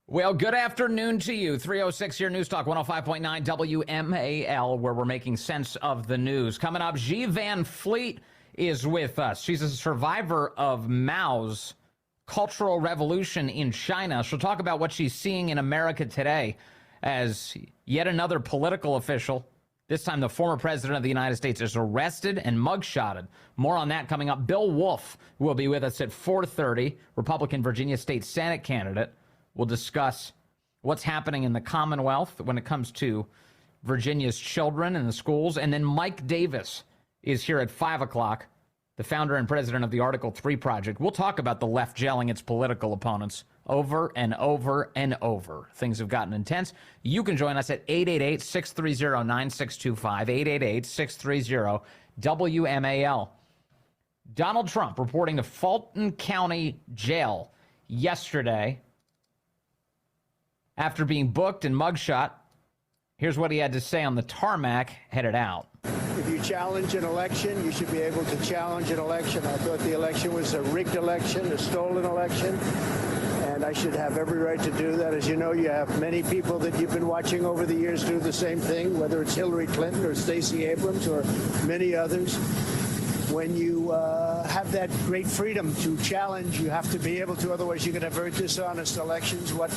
Well, good afternoon to you. 306 your News Talk 105.9 WMAL, where we're making sense of the news. Coming up, G. Van Fleet is with us. She's a survivor of Mao's Cultural Revolution in China. She'll talk about what she's seeing in America today as yet another political official, this time the former president of the United States, is arrested and mugshotted. More on that coming up. Bill Wolf will be with us at 4:30, Republican Virginia State Senate candidate. We'll discuss what's happening in the Commonwealth when it comes to Virginia's children and the schools. And then Mike Davis is here at 5 o'clock, the founder and president of the Article 3 Project. We'll talk about the left jailing its political opponents over and over and over. Things have gotten intense. You can join us at 888-630-9625, 888-630-WMAL. Donald Trump reporting to Fulton County Jail yesterday after being booked and mugshot. Here's what he had to say on the tarmac headed out. If you challenge an election, you should be able to challenge an election. I thought the election was a rigged election, a stolen election, and I should have every right to do that. As you know, you have many people that you've been watching over the years do the same thing, whether it's Hillary Clinton or Stacey Abrams or many others. When you have that great freedom to challenge, you have to be able to, otherwise you're going to have very dishonest elections. What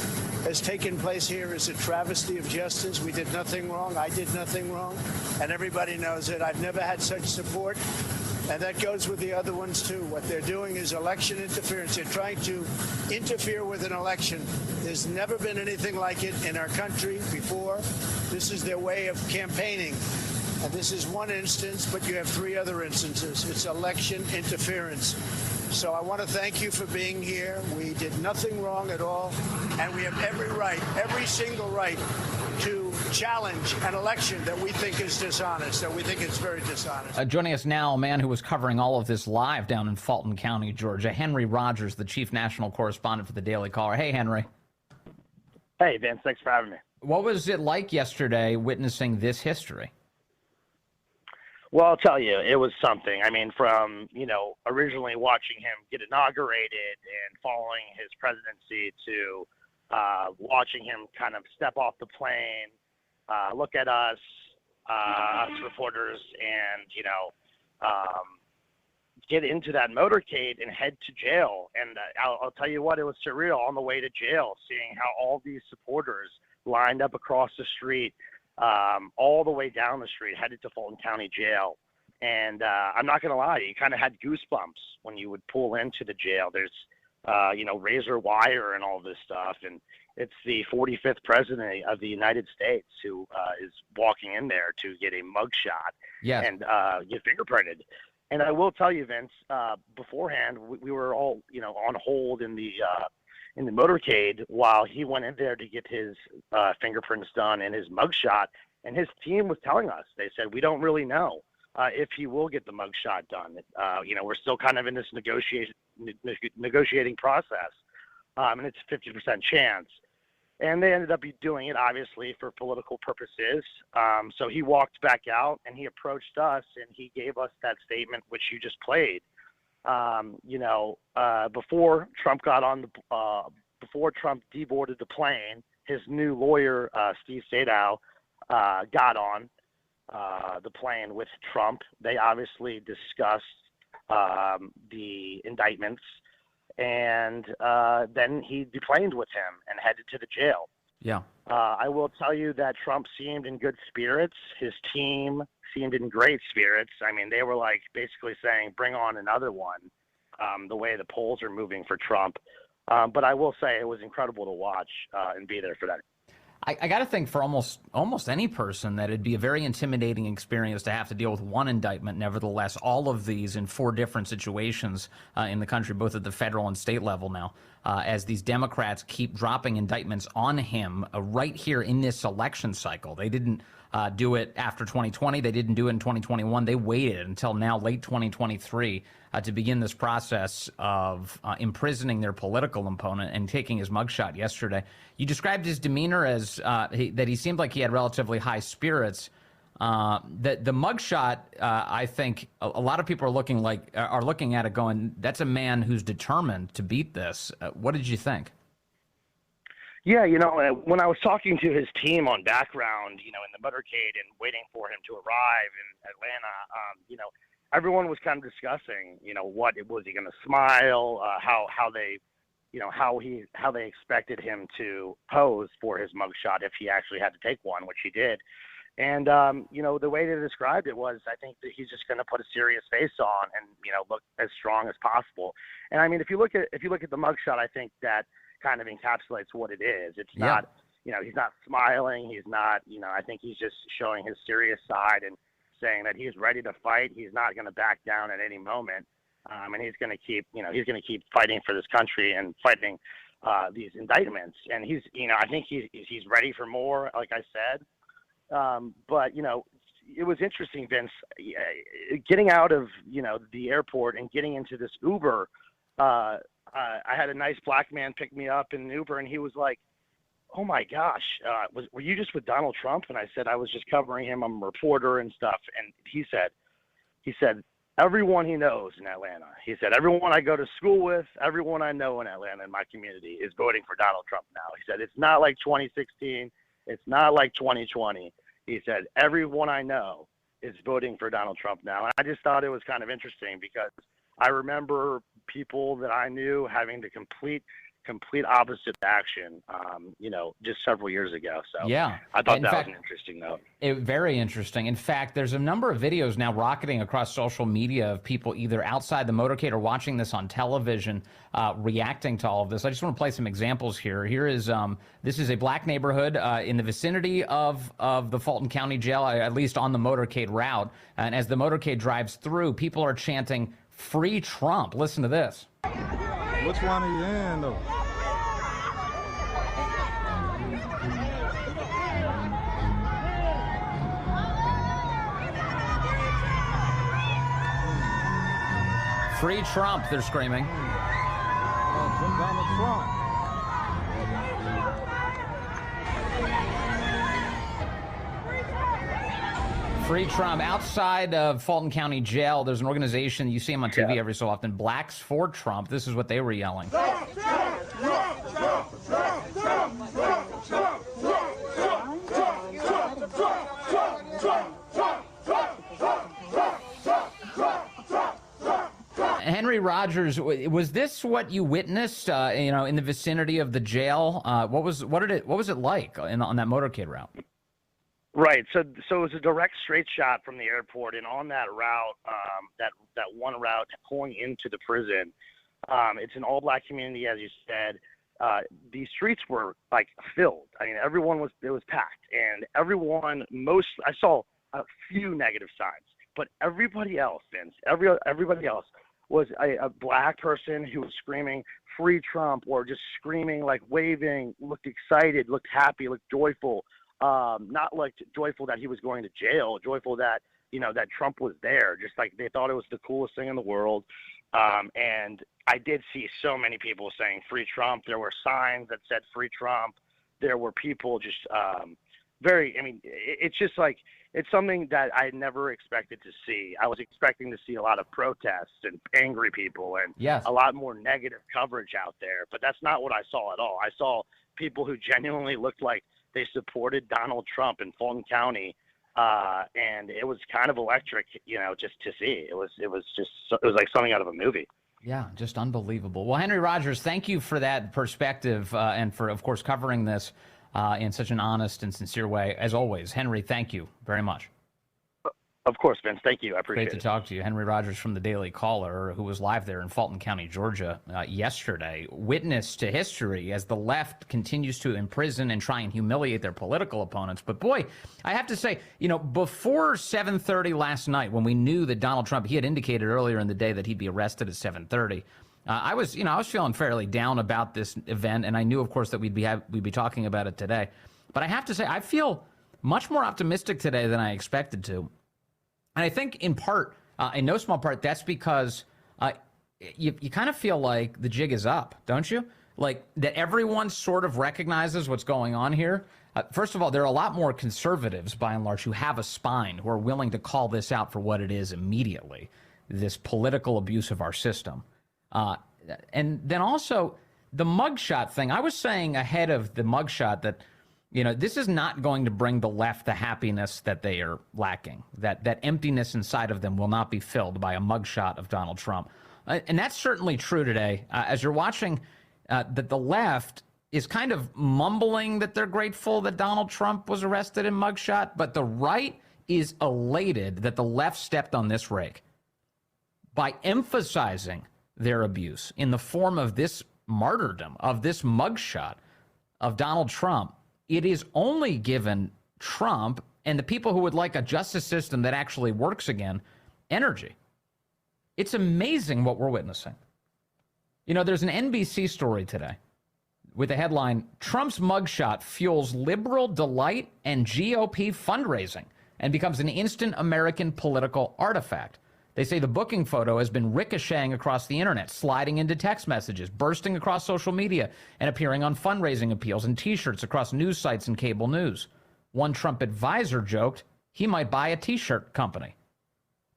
has taken place here is a travesty of justice. We did nothing wrong. I did nothing wrong. And everybody knows it. I've never had such support. And that goes with the other ones, too. What they're doing is election interference. They're trying to interfere with an election. There's never been anything like it in our country before. This is their way of campaigning. And this is one instance, but you have three other instances. It's election interference. So I want to thank you for being here. We did nothing wrong at all. And we have every right, every single right, to challenge an election that we think is dishonest, that we think is very dishonest. Joining us now, a man who was covering all of this live down in Fulton County, Georgia, Henry Rodgers, the chief national correspondent for the Daily Caller. Hey, Henry. Hey, Vince. Thanks for having me. What was it like yesterday witnessing this history? Well, I'll tell you, it was something. I mean, from, originally watching him get inaugurated and following his presidency to watching him kind of step off the plane, look at us reporters, and, get into that motorcade and head to jail. And I'll tell you what, it was surreal on the way to jail, seeing how all these supporters lined up across the street, all the way down the street, headed to Fulton County Jail. And I'm not going to lie, you kind of had goosebumps when you would pull into the jail. There's, razor wire and all this stuff. And it's the 45th president of the United States who is walking in there to get a mugshot and get fingerprinted. And I will tell you, Vince, beforehand, we were all, on hold in the motorcade while he went in there to get his fingerprints done and his mugshot. And his team was telling us, they said, we don't really know if he will get the mugshot done. We're still kind of in this negotiating process, and it's a 50% chance. And they ended up doing it, obviously, for political purposes. So he walked back out, and he approached us, and he gave us that statement, which you just played. Before Trump got on before Trump deboarded the plane, his new lawyer, Steve Sadow, got on the plane with Trump. They obviously discussed the indictments, and then he deplaned with him and headed to the jail. Yeah. I will tell you that Trump seemed in good spirits. His team seemed in great spirits. I mean, they were like basically saying, bring on another one, the way the polls are moving for Trump. But I will say it was incredible to watch and be there for that. I got to think for almost any person that it'd be a very intimidating experience to have to deal with one indictment. Nevertheless, all of these in four different situations in the country, both at the federal and state level now, as these Democrats keep dropping indictments on him right here in this election cycle. They didn't do it after 2020. They didn't do it in 2021. They waited until now, late 2023, to begin this process of imprisoning their political opponent and taking his mugshot yesterday. You described his demeanor as that he seemed like he had relatively high spirits. The mugshot, I think a lot of people are looking at it going, that's a man who's determined to beat this. What did you think? Yeah, when I was talking to his team on background, in the motorcade and waiting for him to arrive in Atlanta, everyone was kind of discussing, what was he going to smile, how they, how they expected him to pose for his mugshot if he actually had to take one, which he did. And the way they described it was, I think that he's just going to put a serious face on and look as strong as possible. And I mean, if you look at the mugshot, I think that kind of encapsulates what it is. It's not, he's not smiling. He's not, I think he's just showing his serious side and saying that he's ready to fight. He's not going to back down at any moment. And he's going to keep fighting for this country and fighting these indictments. And he's, I think he's ready for more, like I said. But it was interesting, Vince, getting out of, the airport and getting into this Uber. I had a nice black man pick me up in an Uber, and he was like, "Oh my gosh, were you just with Donald Trump?" And I said, "I was just covering him. I'm a reporter and stuff." And he said, "Everyone he knows in Atlanta," he said, "everyone I go to school with, everyone I know in Atlanta in my community is voting for Donald Trump now." He said, "It's not like 2016. It's not like 2020. He said, "Everyone I know is voting for Donald Trump now." And I just thought it was kind of interesting because I remember people that I knew having the complete opposite action, just several years ago. So yeah, I thought that was an interesting note. Very interesting. In fact, there's a number of videos now rocketing across social media of people either outside the motorcade or watching this on television, reacting to all of this. I just want to play some examples here. Here is this is a black neighborhood in the vicinity of the Fulton County Jail, at least on the motorcade route. And as the motorcade drives through, people are chanting "Free Trump." Listen to this. Which one are you in, though? Free Trump, they're screaming. Donald Trump. Free Trump. Outside of Fulton County Jail, there's an organization, you see them on TV every so often, Blacks for Trump. This is what they were yelling. Henry Rodgers, was this what you witnessed, in the vicinity of the jail? What was it like on that motorcade route? Right. So it was a direct straight shot from the airport, and on that route, that one route pulling into the prison, it's an all-black community, as you said. The streets were like filled. I mean, it was packed, and I saw a few negative signs, but everybody else, Vince, everybody else was a black person who was screaming "Free Trump" or just screaming, like waving, looked excited, looked happy, looked joyful. Not like joyful that he was going to jail, joyful that, that Trump was there, just like they thought it was the coolest thing in the world. And I did see so many people saying "Free Trump." There were signs that said "Free Trump." There were people just, it's just like, it's something that I never expected to see. I was expecting to see a lot of protests and angry people and a lot more negative coverage out there, but that's not what I saw at all. I saw people who genuinely looked like they supported Donald Trump in Fulton County, and it was kind of electric, just to see. It was like something out of a movie. Yeah, just unbelievable. Well, Henry Rodgers, thank you for that perspective and for, of course, covering this in such an honest and sincere way. As always, Henry, thank you very much. Of course, Vince. Thank you. I appreciate it. Great to talk to you. Henry Rodgers from the Daily Caller, who was live there in Fulton County, Georgia, yesterday. Witness to history as the left continues to imprison and try and humiliate their political opponents. But boy, I have to say, before 7:30 last night, when we knew that Donald Trump, he had indicated earlier in the day that he'd be arrested at 7:30. I was feeling fairly down about this event, and I knew, of course, that we'd be talking about it today. But I have to say, I feel much more optimistic today than I expected to. And I think in part, in no small part, that's because you kind of feel like the jig is up, don't you? Like that everyone sort of recognizes what's going on here. First of all, there are a lot more conservatives, by and large, who have a spine, who are willing to call this out for what it is immediately, this political abuse of our system. And then also, the mugshot thing, I was saying ahead of the mugshot that, this is not going to bring the left the happiness that they are lacking. That emptiness inside of them will not be filled by a mugshot of Donald Trump. And that's certainly true today. As you're watching, that the left is kind of mumbling that they're grateful that Donald Trump was arrested in mugshot, but the right is elated that the left stepped on this rake by emphasizing their abuse in the form of this martyrdom, of this mugshot of Donald Trump. It is only given Trump and the people who would like a justice system that actually works again energy. It's amazing what we're witnessing. There's an NBC story today with the headline, Trump's mugshot fuels liberal delight and GOP fundraising and becomes an instant American political artifact. They say the booking photo has been ricocheting across the internet, sliding into text messages, bursting across social media, and appearing on fundraising appeals and T-shirts across news sites and cable news. One Trump advisor joked he might buy a T-shirt company.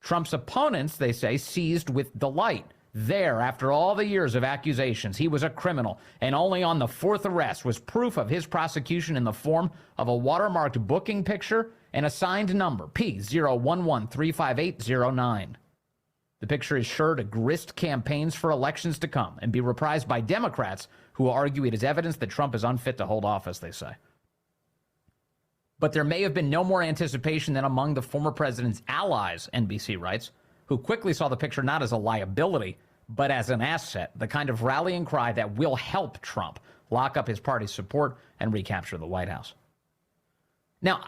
Trump's opponents, they say, seized with delight. There, after all the years of accusations, he was a criminal, and only on the fourth arrest was proof of his prosecution in the form of a watermarked booking picture and a signed number, P011-35809. The picture is sure to grist campaigns for elections to come and be reprised by Democrats who will argue it is evidence that Trump is unfit to hold office, they say. But there may have been no more anticipation than among the former president's allies, NBC writes, who quickly saw the picture not as a liability, but as an asset, the kind of rallying cry that will help Trump lock up his party's support and recapture the White House. Now,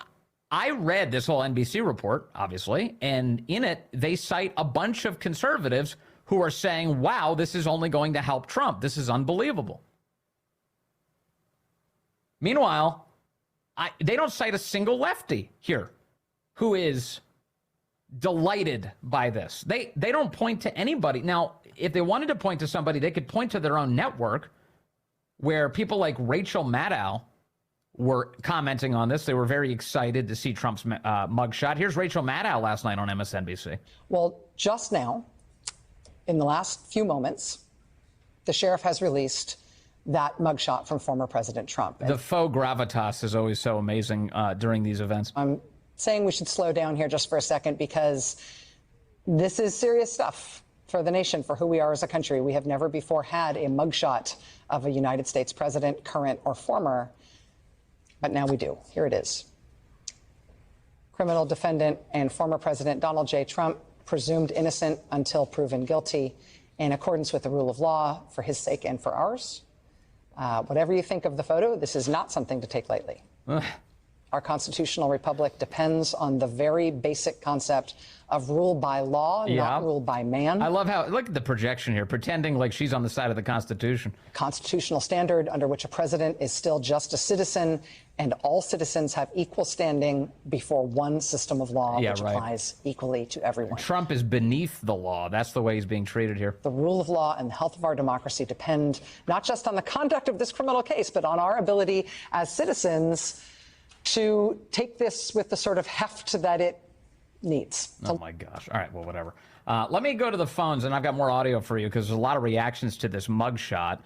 I read this whole NBC report, obviously, and in it, they cite a bunch of conservatives who are saying, wow, this is only going to help Trump. This is unbelievable. Meanwhile, they don't cite a single lefty here who is delighted by this. They don't point to anybody. Now, if they wanted to point to somebody, they could point to their own network where people like Rachel Maddow were commenting on this. They were very excited to see Trump's mugshot. Here's Rachel Maddow last night on MSNBC. Well, just now, in the last few moments, the sheriff has released that mugshot from former President Trump. The faux gravitas is always so amazing during these events. I'm saying we should slow down here just for a second because this is serious stuff for the nation, for who we are as a country. We have never before had a mugshot of a United States president, current or former, but now we do. Here it is. Criminal defendant and former President Donald J. Trump, presumed innocent until proven guilty, in accordance with the rule of law, for his sake and for ours. Whatever you think of the photo, this is not something to take lightly. Our constitutional republic depends on the very basic concept of rule by law, not rule by man. I love how, look at the projection here, pretending like she's on the side of the Constitution. Constitutional standard under which a president is still just a citizen, and all citizens have equal standing before one system of law, which applies equally to everyone. Trump is beneath the law. That's the way he's being treated here. The rule of law and the health of our democracy depend not just on the conduct of this criminal case, but on our ability as citizens to take this with the sort of heft that it needs. Oh, my gosh. All right, well, whatever. Let me go to the phones, and I've got more audio for you because there's a lot of reactions to this mugshot.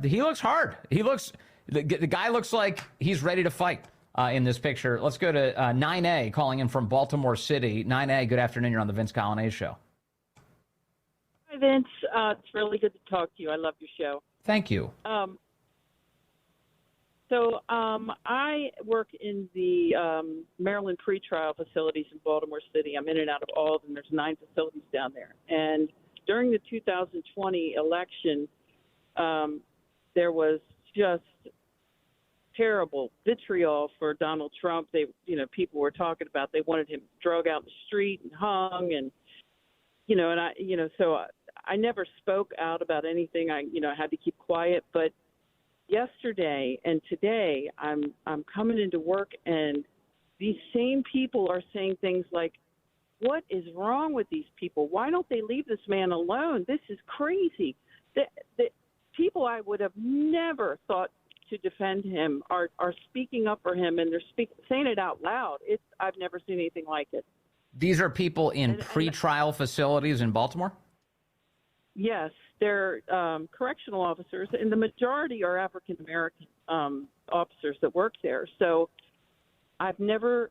He looks hard. The guy looks like he's ready to fight in this picture. Let's go to 9A calling in from Baltimore City. 9A, good afternoon. You're on the Vince Coglianese Show. Hi, Vince. It's really good to talk to you. I love your show. Thank you. I work in the Maryland pretrial facilities in Baltimore City. I'm in and out of all of them. There's 9 facilities down there. And during the 2020 election, there was just terrible vitriol for Donald Trump. People were talking about they wanted him drug out in the street and hung, and so I never spoke out about anything. I had to keep quiet, but yesterday and today, I'm coming into work, and these same people are saying things like, "What is wrong with these people? Why don't they leave this man alone? This is crazy." The people I would have never thought to defend him are speaking up for him, and they're saying it out loud. I've never seen anything like it. These are people in pretrial facilities in Baltimore? Yes, they're correctional officers, and the majority are African American officers that work there. So I've never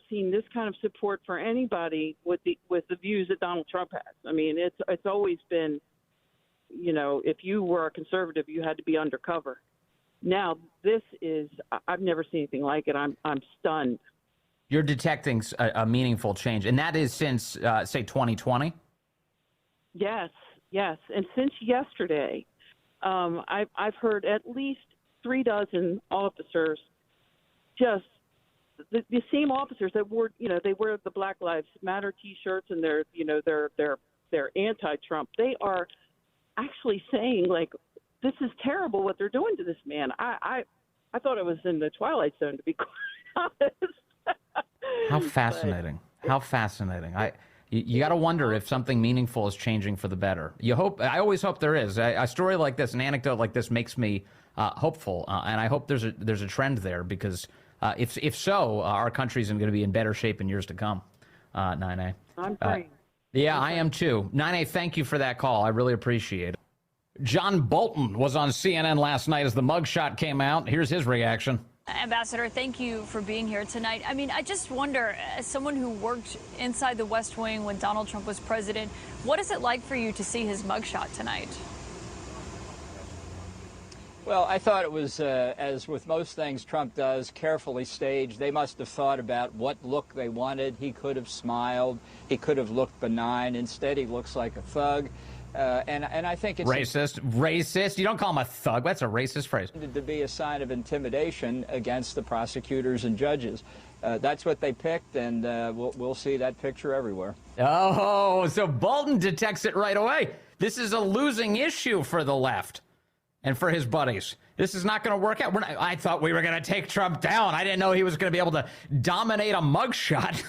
seen this kind of support for anybody with the views that Donald Trump has. I mean, it's always been, if you were a conservative, you had to be undercover. Now I've never seen anything like it. I'm stunned. You're detecting a meaningful change, and that is since, say, 2020? Yes. And since yesterday, I've heard at least 36 officers, just the same officers that wore, they wear the Black Lives Matter T-shirts, and they're anti-Trump. They are actually saying, like, this is terrible what they're doing to this man. I thought I was in the Twilight Zone, to be quite honest. How fascinating. How fascinating. You got to wonder if something meaningful is changing for the better. I always hope there is. A story like this, an anecdote like this makes me hopeful. And I hope there's a trend there, because if so, our country's going to be in better shape in years to come. Nine. I'm praying. Yeah, I am too. Nine, thank you for that call. I really appreciate it. John Bolton was on CNN last night as the mugshot came out. Here's his reaction. Ambassador, thank you for being here tonight. I mean, I just wonder, as someone who worked inside the West Wing when Donald Trump was president, what is it like for you to see his mugshot tonight? Well, I thought it was, as with most things Trump does, carefully staged. They must have thought about what look they wanted. He could have smiled. He could have looked benign. Instead, he looks like a thug. And I think it's racist. You don't call him a thug. That's a racist phrase. To be a sign of intimidation against the prosecutors and judges. That's what they picked, and we'll see that picture everywhere. Oh, so Bolton detects it right away. This is a losing issue for the left and for his buddies. This is not going to work out. I thought we were going to take Trump down. I didn't know he was going to be able to dominate a mugshot.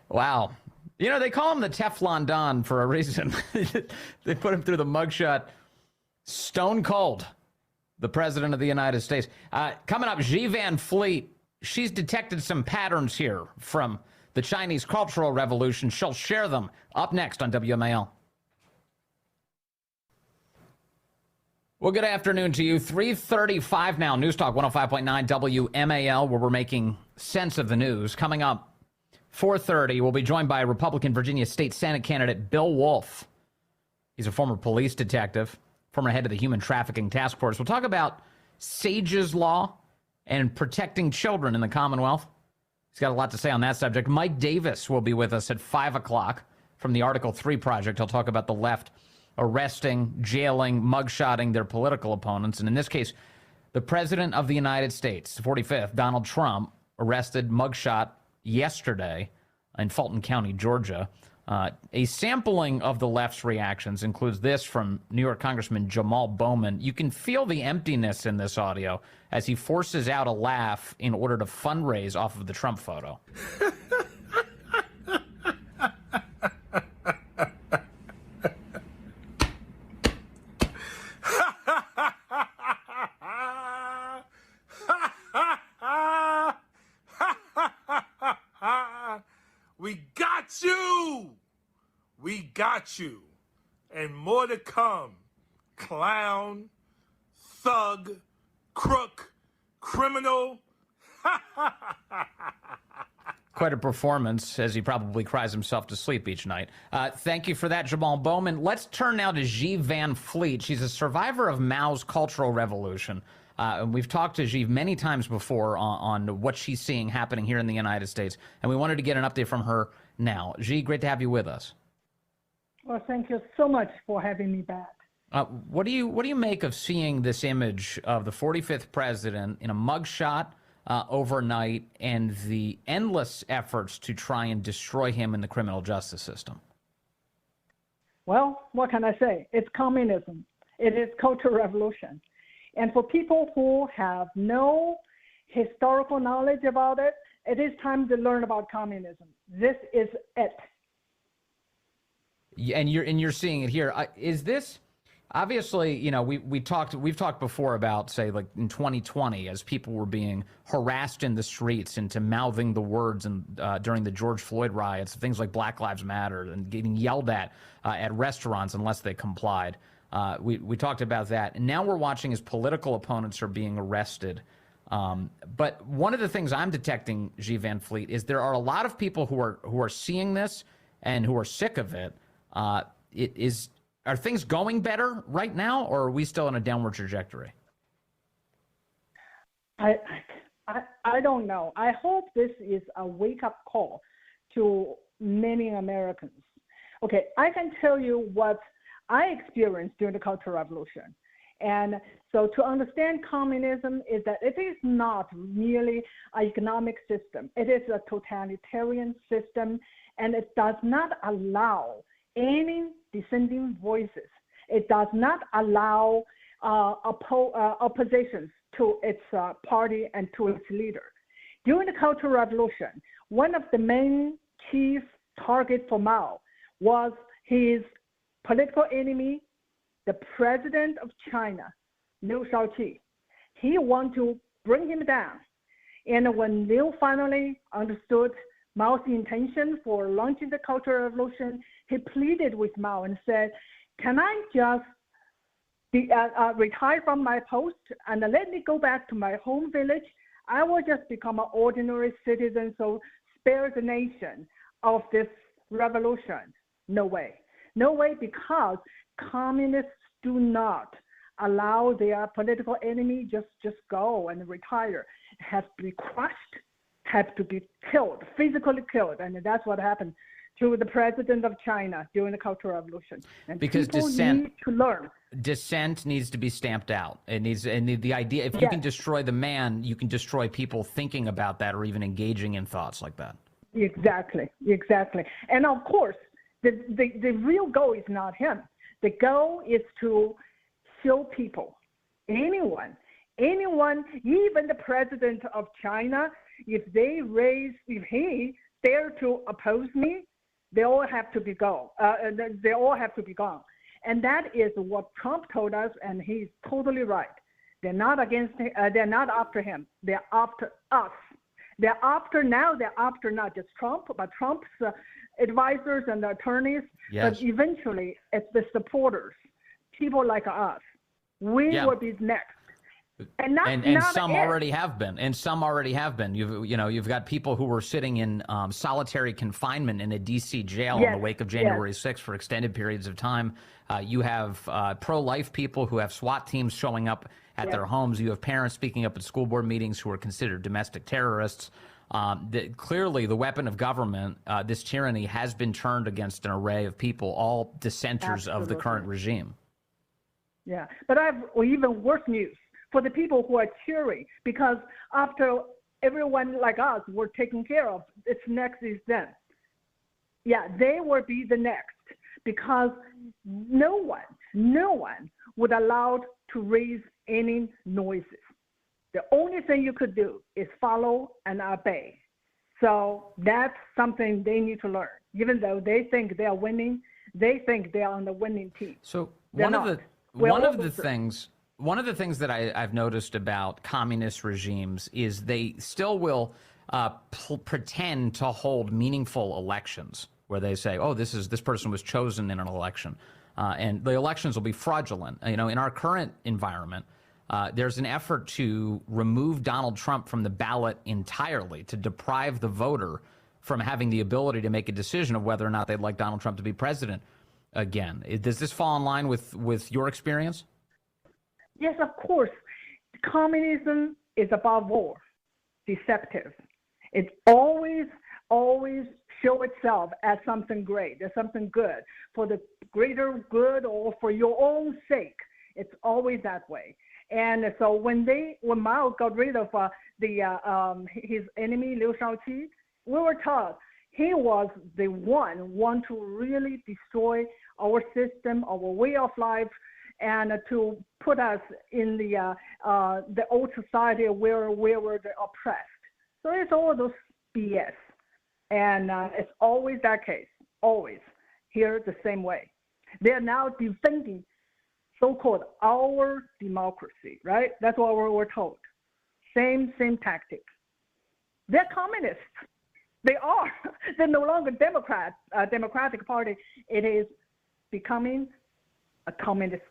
Wow. They call him the Teflon Don for a reason. They put him through the mugshot. Stone cold, the president of the United States. Coming up, Xi Van Fleet. She's detected some patterns here from the Chinese Cultural Revolution. She'll share them up next on WMAL. Well, good afternoon to you. 3:35 now. News Talk 105.9 WMAL, where we're making sense of the news. Coming up, 4:30, we'll be joined by Republican Virginia State Senate candidate Bill Wolf. He's a former police detective, former head of the Human Trafficking Task Force. We'll talk about Sage's Law and protecting children in the Commonwealth. He's got a lot to say on that subject. Mike Davis will be with us at 5 o'clock from the Article 3 Project. He'll talk about the left arresting, jailing, mugshotting their political opponents. And in this case, the President of the United States, 45th, Donald Trump, arrested, mugshot yesterday in Fulton County, Georgia. A sampling of the left's reactions includes this from New York Congressman Jamal Bowman. You can feel the emptiness in this audio as he forces out a laugh in order to fundraise off of the Trump photo. We got you, and more to come. Clown, thug, crook, criminal. Quite a performance, as he probably cries himself to sleep each night. Thank you for that, Jamal Bowman. Let's turn now to Xi Van Fleet. She's a survivor of Mao's Cultural Revolution. And we've talked to Xi many times before on what she's seeing happening here in the United States, and we wanted to get an update from her now. Xi, great to have you with us. Well, thank you so much for having me back. What do you make of seeing this image of the 45th president in a mugshot overnight and the endless efforts to try and destroy him in the criminal justice system? Well, what can I say? It's communism. It is cultural revolution. And for people who have no historical knowledge about it, it is time to learn about communism. This is it. And you're seeing it here. Is this Obviously, we've talked before about, say, like in 2020, as people were being harassed in the streets into mouthing the words and during the George Floyd riots, things like Black Lives Matter, and getting yelled at restaurants unless they complied. We talked about that, and now we're watching as political opponents are being arrested. But one of the things I'm detecting, G. Van Fleet, is there are a lot of people who are seeing this and who are sick of it. Are things going better right now, or are we still on a downward trajectory? I don't know. I hope this is a wake-up call to many Americans. Okay, I can tell you what I experienced during the Cultural Revolution. And so to understand communism is that it is not merely an economic system. It is a totalitarian system, and it does not allow any dissenting voices. It does not allow oppositions to its party and to its leader. During the Cultural Revolution, one of the main chief targets for Mao was his political enemy, the president of China, Liu Shaoqi. He wanted to bring him down. And when Liu finally understood Mao's intention for launching the Cultural Revolution, he pleaded with Mao and said, can I just retire from my post and let me go back to my home village? I will just become an ordinary citizen, so spare the nation of this revolution. No way. No way, because communists do not allow their political enemy just go and retire. It has to be crushed, has to be killed, physically killed, and that's what happened to the president of China during the Cultural Revolution. And because people need to learn. Dissent needs to be stamped out. It needs, and the idea, if you can destroy the man, you can destroy people thinking about that or even engaging in thoughts like that. Exactly. And of course, the real goal is not him. The goal is to show people, anyone, even the president of China, if he dare to oppose me, they all have to be gone. And that is what Trump told us, and he's totally right. They're not after him. They're after us. They're after not just Trump, but Trump's advisors and attorneys. Yes. But eventually, it's the supporters, people like us. We will be next. And some already have been. And some already have been. You've got people who were sitting in solitary confinement in a D.C. jail in the wake of January 6th for extended periods of time. You have pro-life people who have SWAT teams showing up at their homes. You have parents speaking up at school board meetings who are considered domestic terrorists. Clearly, the weapon of government, this tyranny, has been turned against an array of people, all dissenters of the current regime. Yeah, but I have even worse news for the people who are cheering, because after everyone like us were taken care of, it's next is them. Yeah, they will be the next, because no one would allow to raise any noises. The only thing you could do is follow and obey. So that's something they need to learn. Even though they think they are winning, they think they are on the winning team. So one of the things that I've noticed about communist regimes is they still will pretend to hold meaningful elections where they say, oh, this person was chosen in an election. And the elections will be fraudulent. In our current environment, there's an effort to remove Donald Trump from the ballot entirely, to deprive the voter from having the ability to make a decision of whether or not they'd like Donald Trump to be president again. Does this fall in line with your experience? Yes, of course. Communism is above all deceptive. It always show itself as something great, as something good, for the greater good or for your own sake. It's always that way. And so when Mao got rid of his enemy Liu Shaoqi, we were taught he was the one to really destroy our system, our way of life, and to put us in the old society where we were the oppressed. So it's all those BS. And it's always that case, always here the same way. They're now defending so-called our democracy, right? That's what we're told. Same tactic. They're communists. They are. They're no longer Democratic Party. It is becoming a communist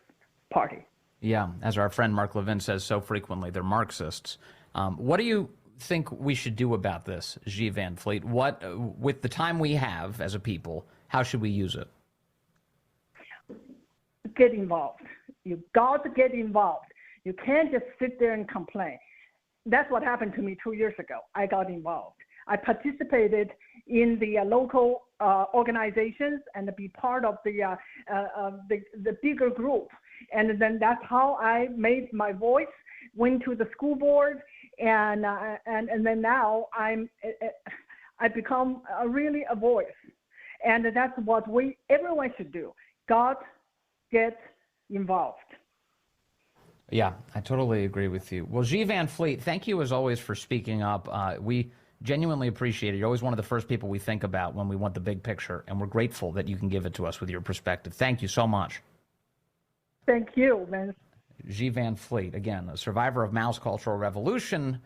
party. Yeah, as our friend Mark Levin says so frequently, they're Marxists. What do you think we should do about this, Xi Van Fleet? What, with the time we have as a people, how should we use it? Get involved. You got to get involved. You can't just sit there and complain. That's what happened to me 2 years ago. I got involved. I participated in the local organizations and be part of the bigger group. And then that's how I made my voice, went to the school board, and then now I become really a voice. And that's what everyone should do. Get involved. Yeah, I totally agree with you. Well, Xi Van Fleet, thank you as always for speaking up. We genuinely appreciate it. You're always one of the first people we think about when we want the big picture, and we're grateful that you can give it to us with your perspective. Thank you so much. Thank you, Vince. Xi Van Fleet, again, a survivor of Mao's Cultural Revolution,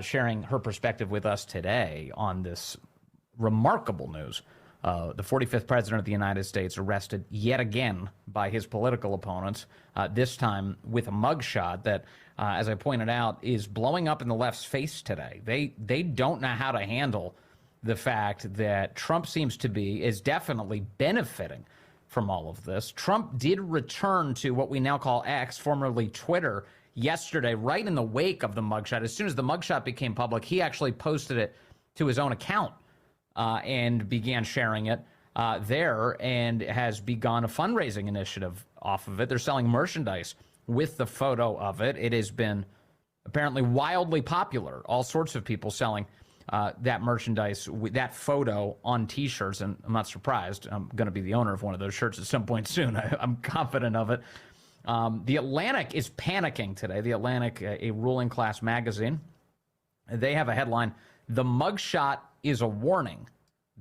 sharing her perspective with us today on this remarkable news. The 45th president of the United States arrested yet again by his political opponents, this time with a mugshot that, as I pointed out, is blowing up in the left's face today. They don't know how to handle the fact that Trump is definitely benefiting from all of this. Trump did return to what we now call X, formerly Twitter, yesterday, right in the wake of the mugshot. As soon as the mugshot became public, he actually posted it to his own account. And began sharing it there and has begun a fundraising initiative off of it. They're selling merchandise with the photo of it. It has been apparently wildly popular. All sorts of people selling that merchandise, that photo on T-shirts, and I'm not surprised. I'm going to be the owner of one of those shirts at some point soon. I'm confident of it. The Atlantic is panicking today. The Atlantic, a ruling class magazine, they have a headline, "The Mugshot is a warning."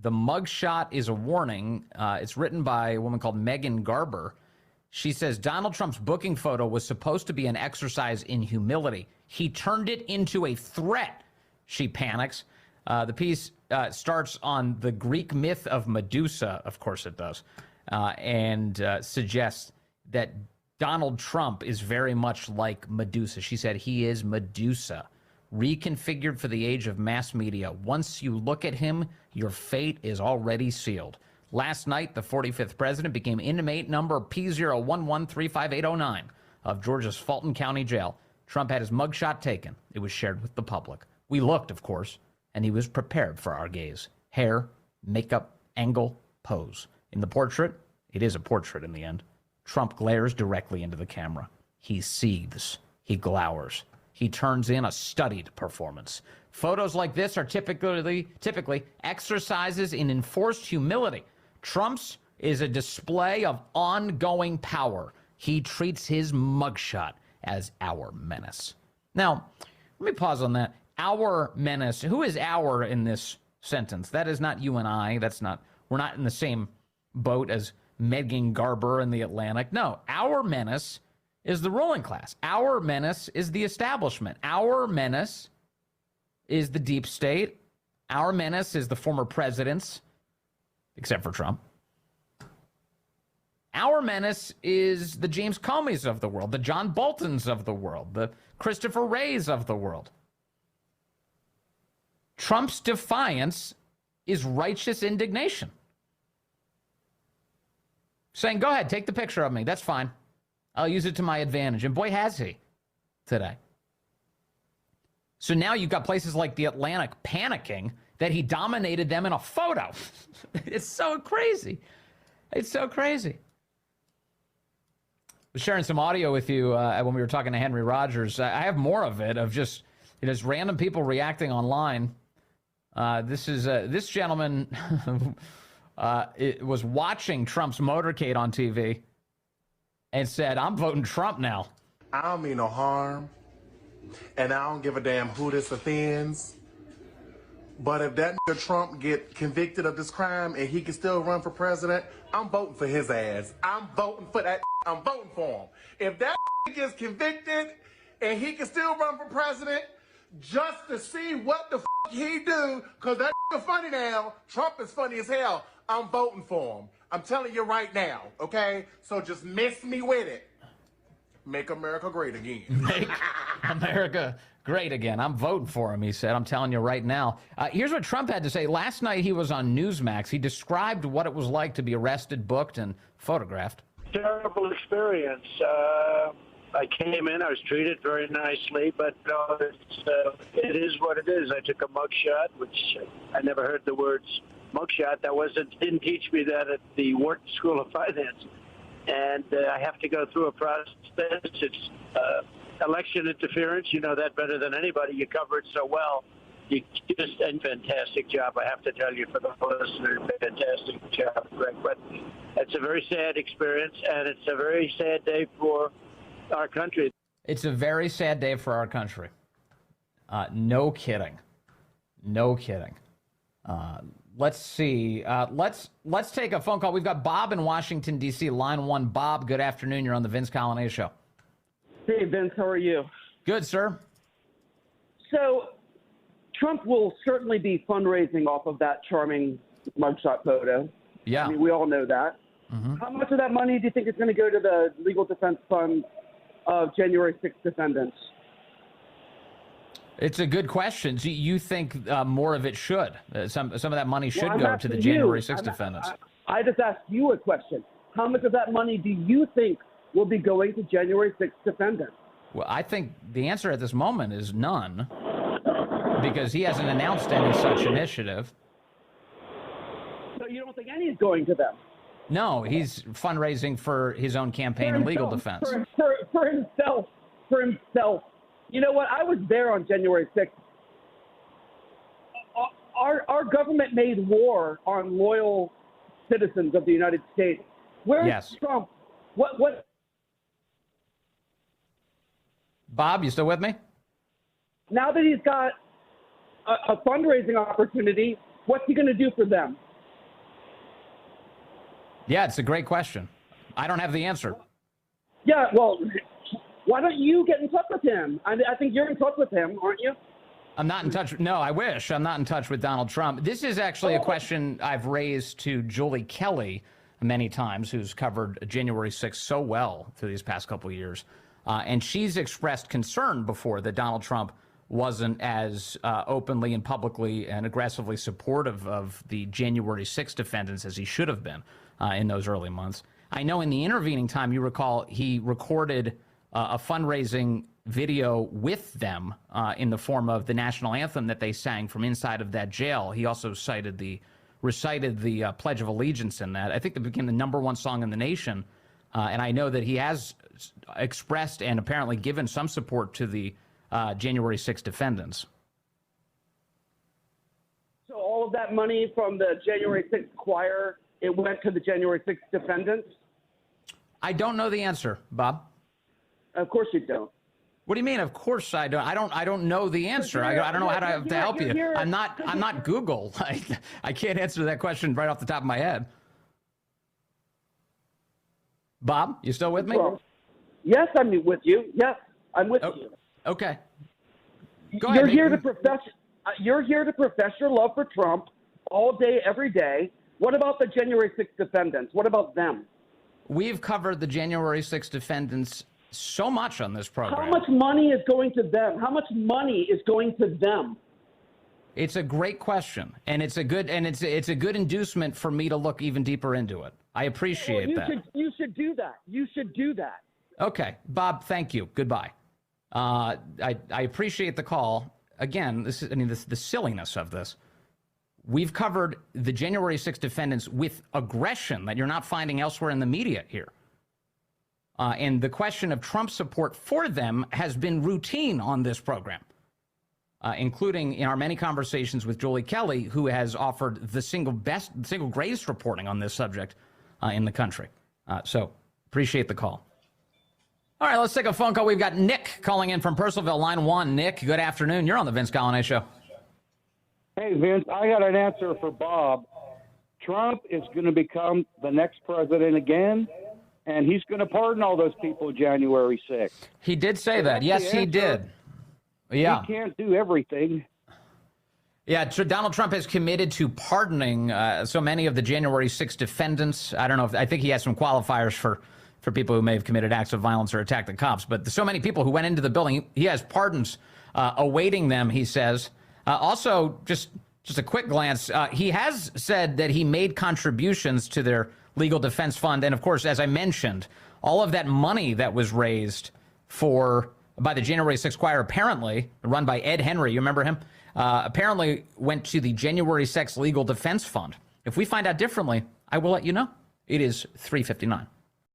The mugshot is a warning. It's written by a woman called Megan Garber. She says Donald Trump's booking photo was supposed to be an exercise in humility. He turned it into a threat. She panics. The piece starts on the Greek myth of Medusa. Of course it does. And suggests that Donald Trump is very much like Medusa. She said he is Medusa, reconfigured for the age of mass media. Once you look at him, your fate is already sealed. Last night, the 45th president became inmate number P011-35809 of Georgia's Fulton County Jail. Trump had his mugshot taken. It was shared with the public. We looked, of course, and he was prepared for our gaze. Hair, makeup, angle, pose. In the portrait, it is a portrait in the end. Trump glares directly into the camera. He seethes. He glowers. He turns in a studied performance. Photos like this are typically exercises in enforced humility. Trump's is a display of ongoing power. He treats his mugshot as our menace. Now, let me pause on that. Our menace. Who is our in this sentence? That is not you and I. We're not in the same boat as Megan Garber in the Atlantic. No, our menace is the ruling class. Our menace is the establishment. Our menace is the deep state. Our menace is the former presidents, except for Trump. Our menace is the James Comeys of the world, the John Boltons of the world, the Christopher Wrays of the world. Trump's defiance is righteous indignation. Saying, go ahead, take the picture of me. That's fine. I'll use it to my advantage. And boy, has he today. So now you've got places like the Atlantic panicking that he dominated them in a photo. It's so crazy. It's so crazy. I was sharing some audio with you when we were talking to Henry Rodgers. I have more of it, of just random people reacting online. This gentleman was watching Trump's motorcade on TV and said, I'm voting Trump now. I don't mean no harm, and I don't give a damn who this offends. But if that nigga Trump get convicted of this crime and he can still run for president, I'm voting for his ass. I'm voting for that I'm voting for him. If that gets convicted and he can still run for president just to see what the he do, because that funny now, Trump is funny as hell, I'm voting for him. I'm telling you right now, okay? So just miss me with it. Make America great again. Make America great again. I'm voting for him, he said. I'm telling you right now. Here's what Trump had to say. Last night he was on Newsmax. He described what it was like to be arrested, booked, and photographed. Terrible experience. I came in, I was treated very nicely, but it is what it is. I took a mugshot, which I never heard the words mugshot. Didn't teach me that at the Wharton School of Finance. And I have to go through a process. It's election interference. You know that better than anybody. You cover it so well. You just did a fantastic job, I have to tell you, for the listeners. Fantastic job, Greg. But it's a very sad experience, and it's a very sad day for our country. It's a very sad day for our country. No kidding. No kidding. Let's see. Let's take a phone call. We've got Bob in Washington, D.C., line 1. Bob, good afternoon. You're on the Vince Coglianese Show. Hey, Vince, how are you? Good, sir. So Trump will certainly be fundraising off of that charming mugshot photo. Yeah. I mean, we all know that. Mm-hmm. How much of that money do you think is going to go to the legal defense fund of January 6th defendants? It's a good question. Do you think more of it should? Some of that money should go to the January 6th defendants. I just asked you a question. How much of that money do you think will be going to January 6th defendants? Well, I think the answer at this moment is none, because he hasn't announced any such initiative. So you don't think any is going to them? No, he's fundraising for his own campaign and legal defense. For himself. You know what? I was there on January 6th. Our government made war on loyal citizens of the United States. Where's Trump? What? Bob, you still with me? Now that he's got a fundraising opportunity, what's he going to do for them? Yeah, it's a great question. I don't have the answer. Yeah, well, why don't you get in touch with him? I think you're in touch with him, aren't you? I'm not in touch. No, I wish. I'm not in touch with Donald Trump. This is actually a question I've raised to Julie Kelly many times, who's covered January 6th so well through these past couple of years. And she's expressed concern before that Donald Trump wasn't as openly and publicly and aggressively supportive of the January 6th defendants as he should have been in those early months. I know in the intervening time, you recall, he recorded a fundraising video with them in the form of the national anthem that they sang from inside of that jail. He also recited the Pledge of Allegiance in that. I think it became the #1 song in the nation. And I know that he has expressed and apparently given some support to the January 6th defendants. So all of that money from the January 6th choir, it went to the January 6th defendants? I don't know the answer, Bob. Of course you don't. What do you mean? Of course I don't. I don't know the answer. I don't know how to help you. I'm not Google. I can't answer that question right off the top of my head. Bob, you still with me? Yes, I'm with you. Yes, I'm with you. Okay. Go ahead. You're here to profess your love for Trump all day, every day. What about the January 6th defendants? What about them? We've covered the January 6th defendants so much on this program. How much money is going to them? How much money is going to them? It's a great question, and it's a good inducement for me to look even deeper into it. I appreciate that. You should do that. You should do that. Okay, Bob. Thank you. Goodbye. I appreciate the call. Again, the silliness of this. We've covered the January 6th defendants with aggression that you're not finding elsewhere in the media here. And the question of Trump's support for them has been routine on this program, including in our many conversations with Julie Kelly, who has offered the single greatest reporting on this subject in the country. So appreciate the call. All right, let's take a phone call. We've got Nick calling in from Purcellville, line 1. Nick, good afternoon. You're on the Vince Coglianese Show. Hey, Vince, I got an answer for Bob. Trump is going to become the next president again, and he's going to pardon all those people January 6th. He did say that. Yes, he did. Yeah. He can't do everything. Yeah, so Donald Trump has committed to pardoning so many of the January 6th defendants. I don't know I think he has some qualifiers for people who may have committed acts of violence or attacked the cops. But so many people who went into the building, he has pardons awaiting them, he says. Also, just a quick glance, he has said that he made contributions to their legal defense fund. And of course, as I mentioned, all of that money that was raised by the January 6th choir, apparently run by Ed Henry, you remember him? Apparently went to the January 6th legal defense fund. If we find out differently, I will let you know. It is 3:59.